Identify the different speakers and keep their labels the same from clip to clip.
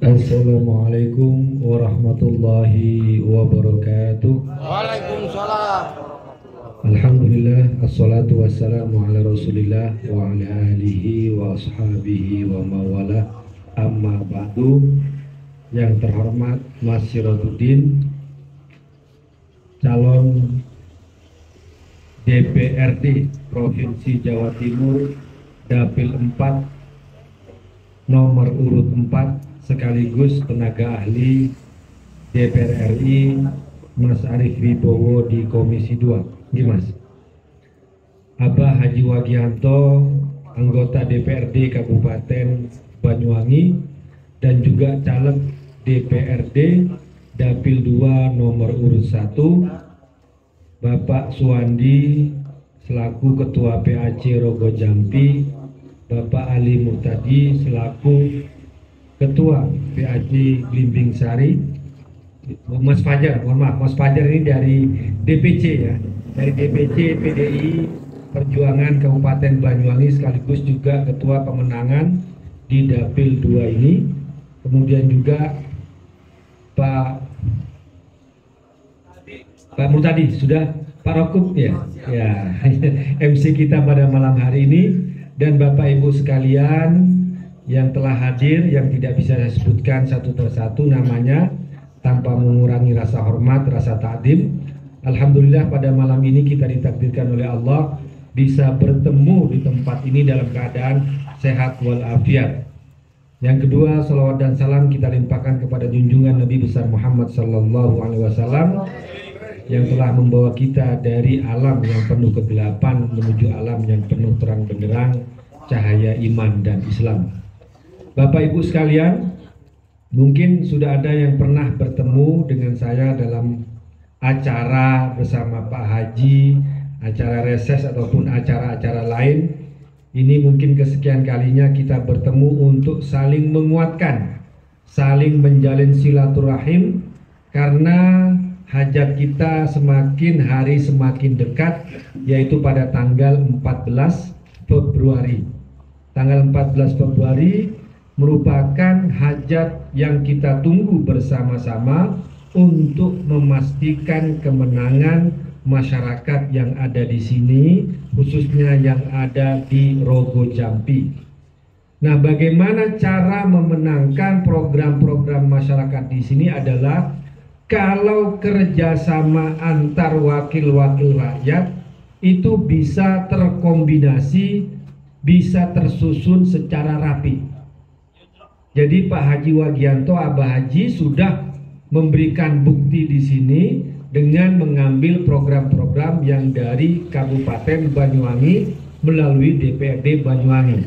Speaker 1: Assalamualaikum warahmatullahi wabarakatuh.
Speaker 2: Waalaikumsalam.
Speaker 1: Alhamdulillah, assalatu wassalamu ala rasulillah wa ala alihi wa ashabihi wa mawala. Amma ba'du. Yang terhormat Mas Sirajuddin, calon DPRD Provinsi Jawa Timur Dapil 4 nomor urut 4 sekaligus tenaga ahli DPR RI Mas Arief Wibowo di Komisi 2. Ini Mas Abah Haji Wagianto, anggota DPRD Kabupaten Banyuwangi dan juga caleg DPRD Dapil 2 nomor urut 1 Bapak Suwandi selaku Ketua PAC Rogo Jampi, Bapak Ali Muhtadi selaku Ketua PAC Blimbing Sari, Mas Fajar, mohon maaf, Mas Fajar ini dari DPC ya, dari DPC PDI Perjuangan Kabupaten Banyuwangi sekaligus juga Ketua Pemenangan di Dapil 2 ini. Kemudian juga Pak Muhtadi sudah, Pak Rokub ya, MC kita pada malam hari ini, dan Bapak Ibu sekalian yang telah hadir, yang tidak bisa saya sebutkan satu persatu namanya tanpa mengurangi rasa hormat, rasa takdim. Alhamdulillah pada malam ini kita ditakdirkan oleh Allah bisa bertemu di tempat ini dalam keadaan sehat walafiat. Yang kedua, salawat dan salam kita limpahkan kepada junjungan Nabi besar Muhammad sallallahu alaihi wasallam yang telah membawa kita dari alam yang penuh kegelapan menuju alam yang penuh terang benderang cahaya iman dan Islam. Bapak Ibu sekalian, mungkin sudah ada yang pernah bertemu dengan saya dalam acara bersama Pak Haji, acara reses ataupun acara-acara lain. Ini mungkin kesekian kalinya kita bertemu untuk saling menguatkan, saling menjalin silaturahim, karena hajat kita semakin hari semakin dekat, yaitu pada tanggal 14 Februari. Tanggal 14 Februari merupakan hajat yang kita tunggu bersama-sama untuk memastikan kemenangan masyarakat yang ada di sini, khususnya yang ada di Rogo Jampi. Nah, bagaimana cara memenangkan program-program masyarakat di sini adalah kalau kerjasama antar wakil-wakil rakyat itu bisa terkombinasi, bisa tersusun secara rapi. Jadi Pak Haji Wagianto, Abah Haji sudah memberikan bukti di sini dengan mengambil program-program yang dari Kabupaten Banyuwangi melalui DPRD Banyuwangi.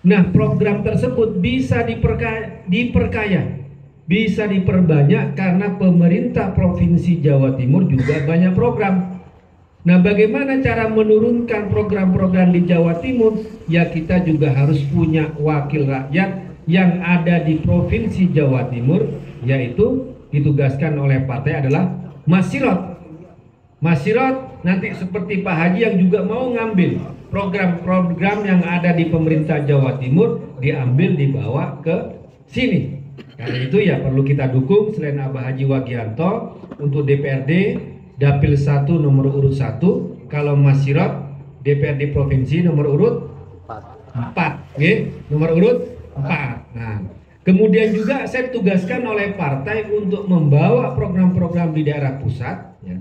Speaker 1: Nah, program tersebut bisa diperkaya, bisa diperbanyak karena pemerintah Provinsi Jawa Timur juga banyak program. Nah, bagaimana cara menurunkan program-program di Jawa Timur? Ya, kita juga harus punya wakil rakyat yang ada di Provinsi Jawa Timur, yaitu ditugaskan oleh partai adalah Mas Sirot. Mas Sirot nanti seperti Pak Haji yang juga mau ngambil program-program yang ada di pemerintah Jawa Timur, diambil dibawa ke sini. Karena itu ya perlu kita dukung selain Abah Haji Wagianto untuk DPRD Dapil 1 nomor urut 1. Kalau Mas Sirot DPRD Provinsi nomor urut 4, nomor urut 4. Nah, kemudian juga saya tugaskan oleh partai untuk membawa program-program di daerah pusat ya,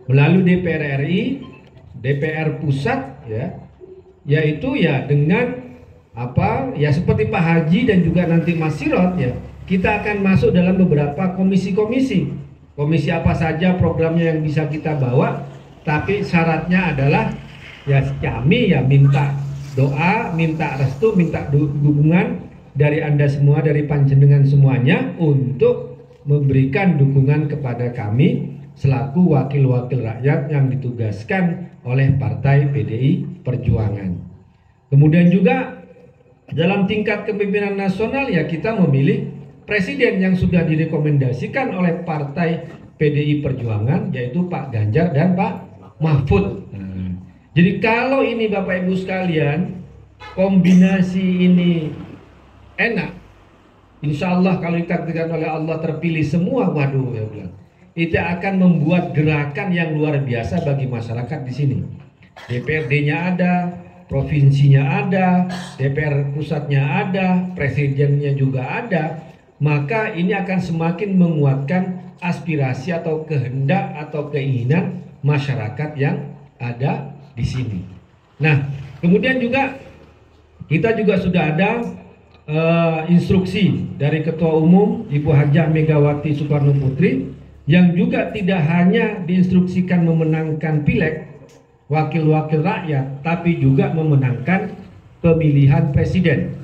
Speaker 1: melalui DPR RI, DPR pusat ya, yaitu ya dengan apa ya seperti Pak Haji dan juga nanti Mas Sirot ya, kita akan masuk dalam beberapa komisi-komisi. Komisi apa saja programnya yang bisa kita bawa, tapi syaratnya adalah ya kami ya minta doa, minta restu, minta dukungan dari Anda semua, dari panjenengan semuanya untuk memberikan dukungan kepada kami selaku wakil-wakil rakyat yang ditugaskan oleh Partai PDI Perjuangan. Kemudian juga dalam tingkat kepemimpinan nasional ya kita memilih presiden yang sudah direkomendasikan oleh Partai PDI Perjuangan, yaitu Pak Ganjar dan Pak Mahfud. Nah, jadi kalau ini Bapak Ibu sekalian, kombinasi ini enak, Insya Allah kalau ditakdirkan oleh Allah terpilih semua, waduh, ya bilang, itu akan membuat gerakan yang luar biasa bagi masyarakat di sini. DPRD-nya ada, provinsinya ada, DPR pusatnya ada, presidennya juga ada, maka ini akan semakin menguatkan aspirasi atau kehendak atau keinginan masyarakat yang ada di sini. Nah, kemudian juga kita juga sudah ada instruksi dari Ketua Umum Ibu Hajah Megawati Soekarno Putri yang juga tidak hanya diinstruksikan memenangkan pileg wakil-wakil rakyat, tapi juga memenangkan pemilihan presiden.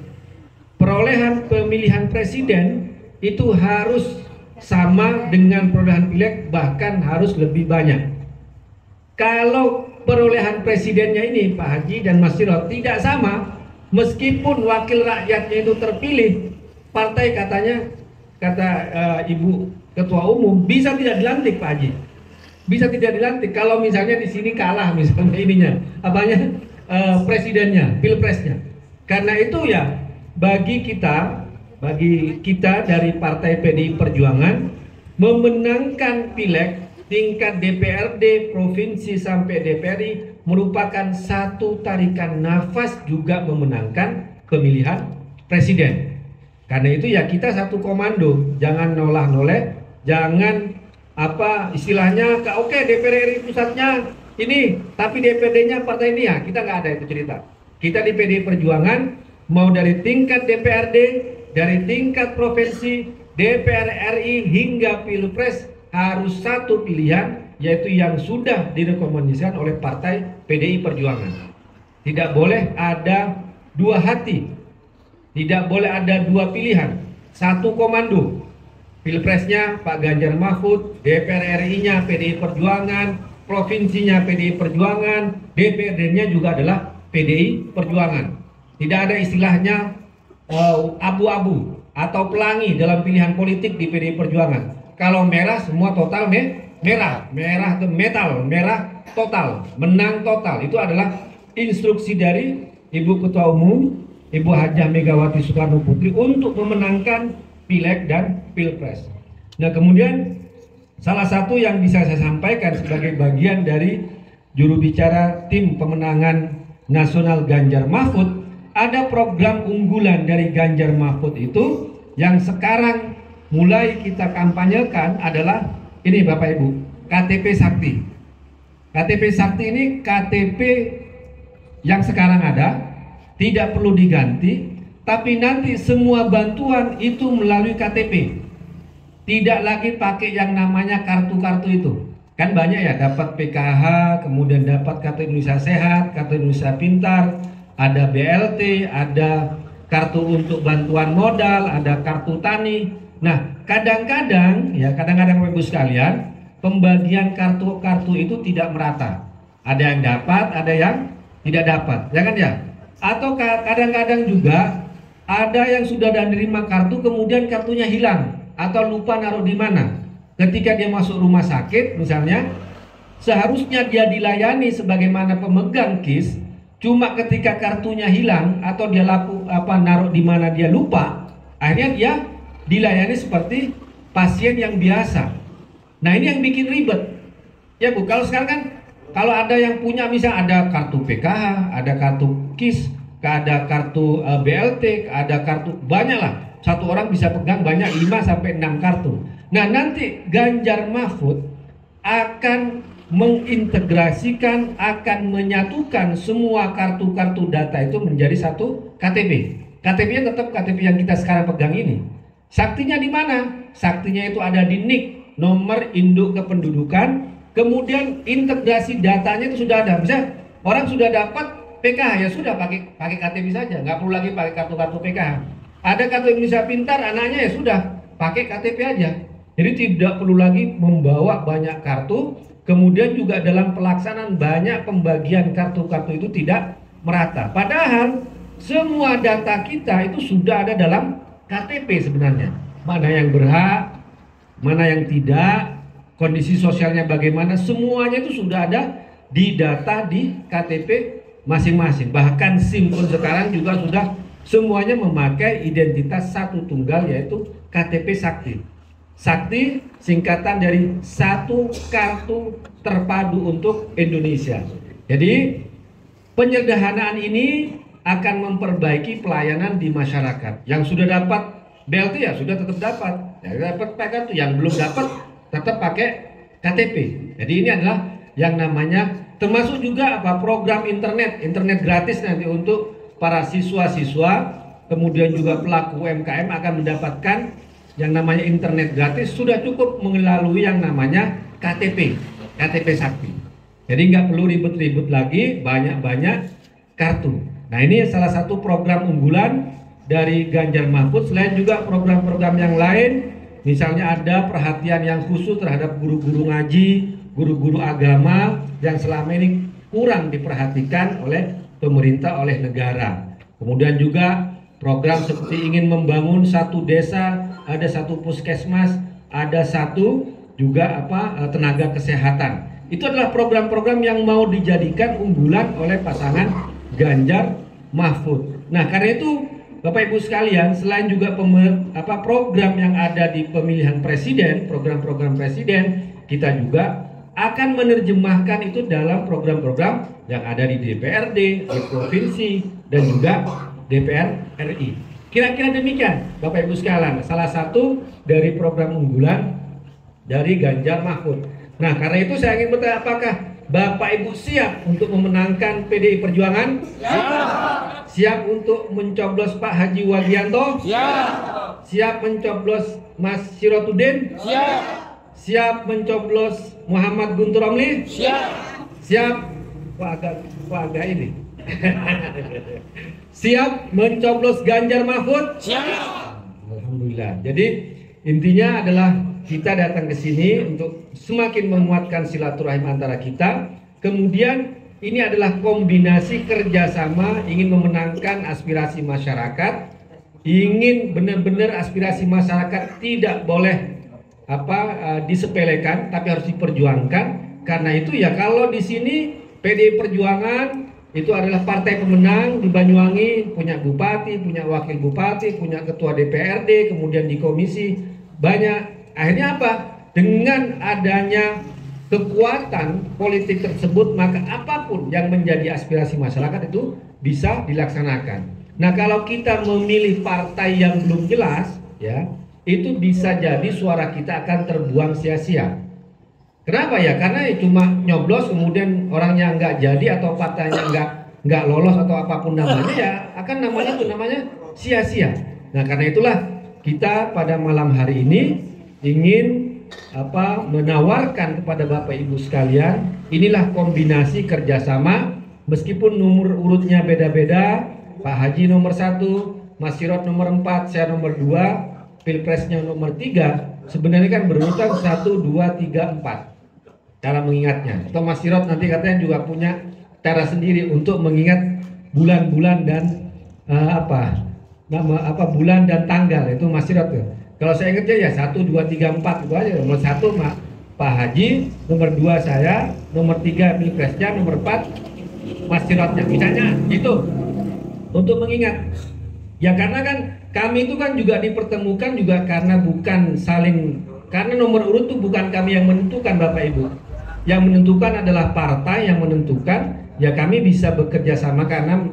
Speaker 1: Perolehan pemilihan presiden itu harus sama dengan perolehan pileg, bahkan harus lebih banyak. Kalau perolehan presidennya ini Pak Haji dan Mas Sirot tidak sama, meskipun wakil rakyatnya itu terpilih, partai kata Ibu Ketua Umum bisa tidak dilantik Pak Haji, bisa tidak dilantik kalau misalnya di sini kalah misalnya ininya, presidennya, pilpresnya. Karena itu ya bagi kita dari Partai PDI Perjuangan memenangkan pileg tingkat DPRD, provinsi sampai DPRI merupakan satu tarikan nafas juga memenangkan pemilihan presiden. Karena itu ya kita satu komando, jangan noleh-noleh, jangan istilahnya oke DPR RI pusatnya ini, tapi DPRD-nya partai ini ya, kita nggak ada itu cerita. Kita di PDI Perjuangan mau dari tingkat DPRD, dari tingkat provinsi, DPR RI hingga Pilpres harus satu pilihan, yaitu yang sudah direkomendasikan oleh Partai PDI Perjuangan. Tidak boleh ada dua hati, tidak boleh ada dua pilihan, satu komando. Pilpresnya Pak Ganjar Mahfud, DPR RI-nya PDI Perjuangan, provinsinya PDI Perjuangan, DPRD-nya juga adalah PDI Perjuangan. Tidak ada istilahnya abu-abu atau pelangi dalam pilihan politik di PDI Perjuangan. Kalau merah semua total merah itu metal, merah total, menang total. Itu adalah instruksi dari Ibu Ketua Umum Ibu Hajah Megawati Soekarno Putri untuk memenangkan pileg dan pilpres. Nah, kemudian salah satu yang bisa saya sampaikan sebagai bagian dari juru bicara tim pemenangan nasional Ganjar Mahfud, ada program unggulan dari Ganjar Mahfud itu yang sekarang mulai kita kampanyekan adalah ini Bapak Ibu, KTP Sakti. KTP Sakti ini KTP yang sekarang ada, tidak perlu diganti, tapi nanti semua bantuan itu melalui KTP. Tidak lagi pakai yang namanya kartu-kartu itu. Kan banyak ya, dapat PKH, kemudian dapat Kartu Indonesia Sehat, Kartu Indonesia Pintar, ada BLT, ada kartu untuk bantuan modal, ada kartu tani. Nah, kadang-kadang Bapak Ibu sekalian, pembagian kartu-kartu itu tidak merata. Ada yang dapat, ada yang tidak dapat, ya kan ya? Atau kadang-kadang juga ada yang sudah menerima kartu kemudian kartunya hilang atau lupa naruh di mana. Ketika dia masuk rumah sakit misalnya, seharusnya dia dilayani sebagaimana pemegang KIS, cuma ketika kartunya hilang atau dia naruh di mana dia lupa, akhirnya dia dilayani seperti pasien yang biasa. Nah, ini yang bikin ribet. Ya Bu, kalau sekarang kan kalau ada yang punya misalnya ada kartu PKH, ada kartu KIS, ada kartu BLT, ada kartu banyak lah. Satu orang bisa pegang banyak 5 sampai 6 kartu. Nah, nanti Ganjar Mahfud akan mengintegrasikan, akan menyatukan semua kartu-kartu data itu menjadi satu KTP. KTP-nya tetap KTP yang kita sekarang pegang ini. Saktinya di mana? Saktinya itu ada di NIK, nomor induk kependudukan. Kemudian integrasi datanya itu sudah ada. Bisa orang sudah dapat PKH, ya sudah pakai KTP saja, nggak perlu lagi pakai kartu-kartu PKH. Ada kartu Indonesia Pintar, anaknya ya sudah pakai KTP aja. Jadi tidak perlu lagi membawa banyak kartu. Kemudian juga dalam pelaksanaan banyak pembagian kartu-kartu itu tidak merata. Padahal semua data kita itu sudah ada dalam KTP sebenarnya. Mana yang berhak, mana yang tidak, kondisi sosialnya bagaimana, semuanya itu sudah ada di data di KTP masing-masing. Bahkan SIM pun sekarang juga sudah semuanya memakai identitas satu tunggal, yaitu KTP Sakti. Sakti singkatan dari satu kartu terpadu untuk Indonesia. Jadi penyederhanaan ini akan memperbaiki pelayanan di masyarakat. Yang sudah dapat BLT ya sudah tetap dapat, ya, dapat pakai kartu. Yang belum dapat tetap pakai KTP. Jadi ini adalah yang namanya, termasuk juga apa, program internet gratis nanti untuk para siswa-siswa, kemudian juga pelaku UMKM akan mendapatkan yang namanya internet gratis. Sudah cukup melalui yang namanya KTP Sakti. Jadi nggak perlu ribet-ribet lagi, banyak-banyak kartu. Nah, ini salah satu program unggulan dari Ganjar Mahfud. Selain juga program-program yang lain, misalnya ada perhatian yang khusus terhadap guru-guru ngaji, guru-guru agama yang selama ini kurang diperhatikan oleh pemerintah, oleh negara. Kemudian juga program seperti ingin membangun satu desa, ada satu puskesmas, ada satu juga tenaga kesehatan. Itu adalah program-program yang mau dijadikan unggulan oleh pasangan Ganjar Mahfud. Nah, karena itu Bapak Ibu sekalian, selain juga program yang ada di pemilihan presiden, program-program presiden, kita juga akan menerjemahkan itu dalam program-program yang ada di DPRD, di provinsi, dan juga DPR RI. Kira-kira demikian Bapak Ibu sekalian, salah satu dari program unggulan dari Ganjar Mahfud. Nah, karena itu saya ingin bertanya, apakah Bapak Ibu siap untuk memenangkan PDI Perjuangan? Siap. Siap untuk mencoblos Pak Haji Wagianto? Siap. Siap mencoblos Mas Sirotudin? Siap. Siap mencoblos Muhammad Guntur Romli? Siap. Siap. Pak agak ini. Siap mencoblos Ganjar Mahfud? Siap. Alhamdulillah. Jadi intinya adalah kita datang ke sini untuk semakin menguatkan silaturahim antara kita. Kemudian ini adalah kombinasi kerjasama ingin memenangkan aspirasi masyarakat, ingin benar-benar aspirasi masyarakat tidak boleh disepelekan, tapi harus diperjuangkan. Karena itu ya, kalau di sini PDI Perjuangan itu adalah partai pemenang di Banyuwangi, punya bupati, punya wakil bupati, punya ketua DPRD, kemudian di komisi banyak. Akhirnya apa? Dengan adanya kekuatan politik tersebut, maka apapun yang menjadi aspirasi masyarakat itu bisa dilaksanakan. Nah, kalau kita memilih partai yang belum jelas, ya, itu bisa jadi suara kita akan terbuang sia-sia. Kenapa ya? Karena cuma nyoblos kemudian orangnya nggak jadi atau partainya nggak lolos atau apapun namanya, ya akan namanya itu namanya sia-sia. Nah, karena itulah kita pada malam hari ini ingin menawarkan kepada Bapak Ibu sekalian, inilah kombinasi kerjasama, meskipun nomor urutnya beda-beda, Pak Haji nomor 1, Mas Sirot nomor 4, saya nomor 2, Pilpresnya nomor 3, sebenarnya kan berurutan 1, 2, 3, 4 cara mengingatnya. Atau Mas Sirot nanti katanya juga punya cara sendiri untuk mengingat bulan-bulan dan bulan dan tanggal, itu Mas Sirot tuh. Kalau saya ingatnya ya 1, 2, 3, 4 itu aja. Nomor 1 Pak Haji, nomor 2 saya, nomor 3 Pilpresnya, nomor 4 Mas Sirotnya. Misalnya itu untuk mengingat. Ya karena kan kami itu kan juga dipertemukan juga karena karena nomor urut itu bukan kami yang menentukan Bapak Ibu. Yang menentukan adalah partai yang menentukan. Ya kami bisa bekerja sama karena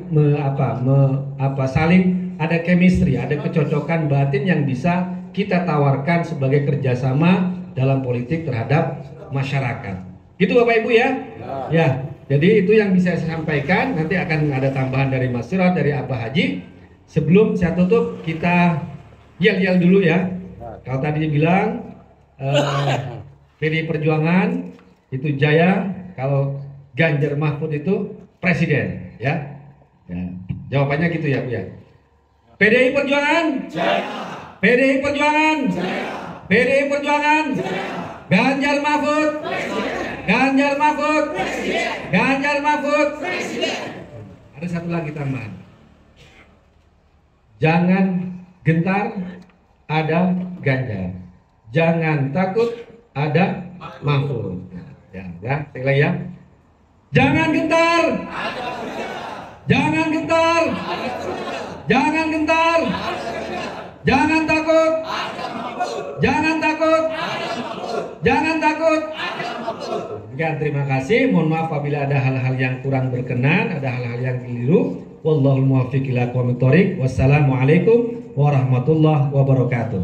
Speaker 1: saling ada chemistry, ada kecocokan batin yang bisa kita tawarkan sebagai kerjasama dalam politik terhadap masyarakat. Gitu Bapak Ibu ya? Ya. Jadi itu yang bisa saya sampaikan. Nanti akan ada tambahan dari Mas Sirot, dari Abah Haji. Sebelum saya tutup, kita yel-yel dulu ya. Kalau tadi bilang PDI Perjuangan itu jaya, kalau Ganjar Mahfud itu presiden, ya. Jawabannya gitu ya, Bu ya. PDI Perjuangan jaya. PDI Perjuangan jaya. PDI Perjuangan jaya. Ganjar Mahfud presiden. Ganjar Mahfud presiden. Ganjar Mahfud presiden. Ada satu lagi tambahan. Jangan gentar, ada Ganjar. Jangan takut, ada Mahfud. Ya, sekali lagi ya. Jangan gentar, ada Ganjar. Jangan gentar, ada Ganjar. Jangan gentar. Jangan takut. Jangan takut. Jangan takut. Ya, terima kasih. Mohon maaf apabila ada hal-hal yang kurang berkenan, ada hal-hal yang keliru. Wallahul muwaffiq ila aqwamit thoriq. Wassalamualaikum warahmatullahi wabarakatuh.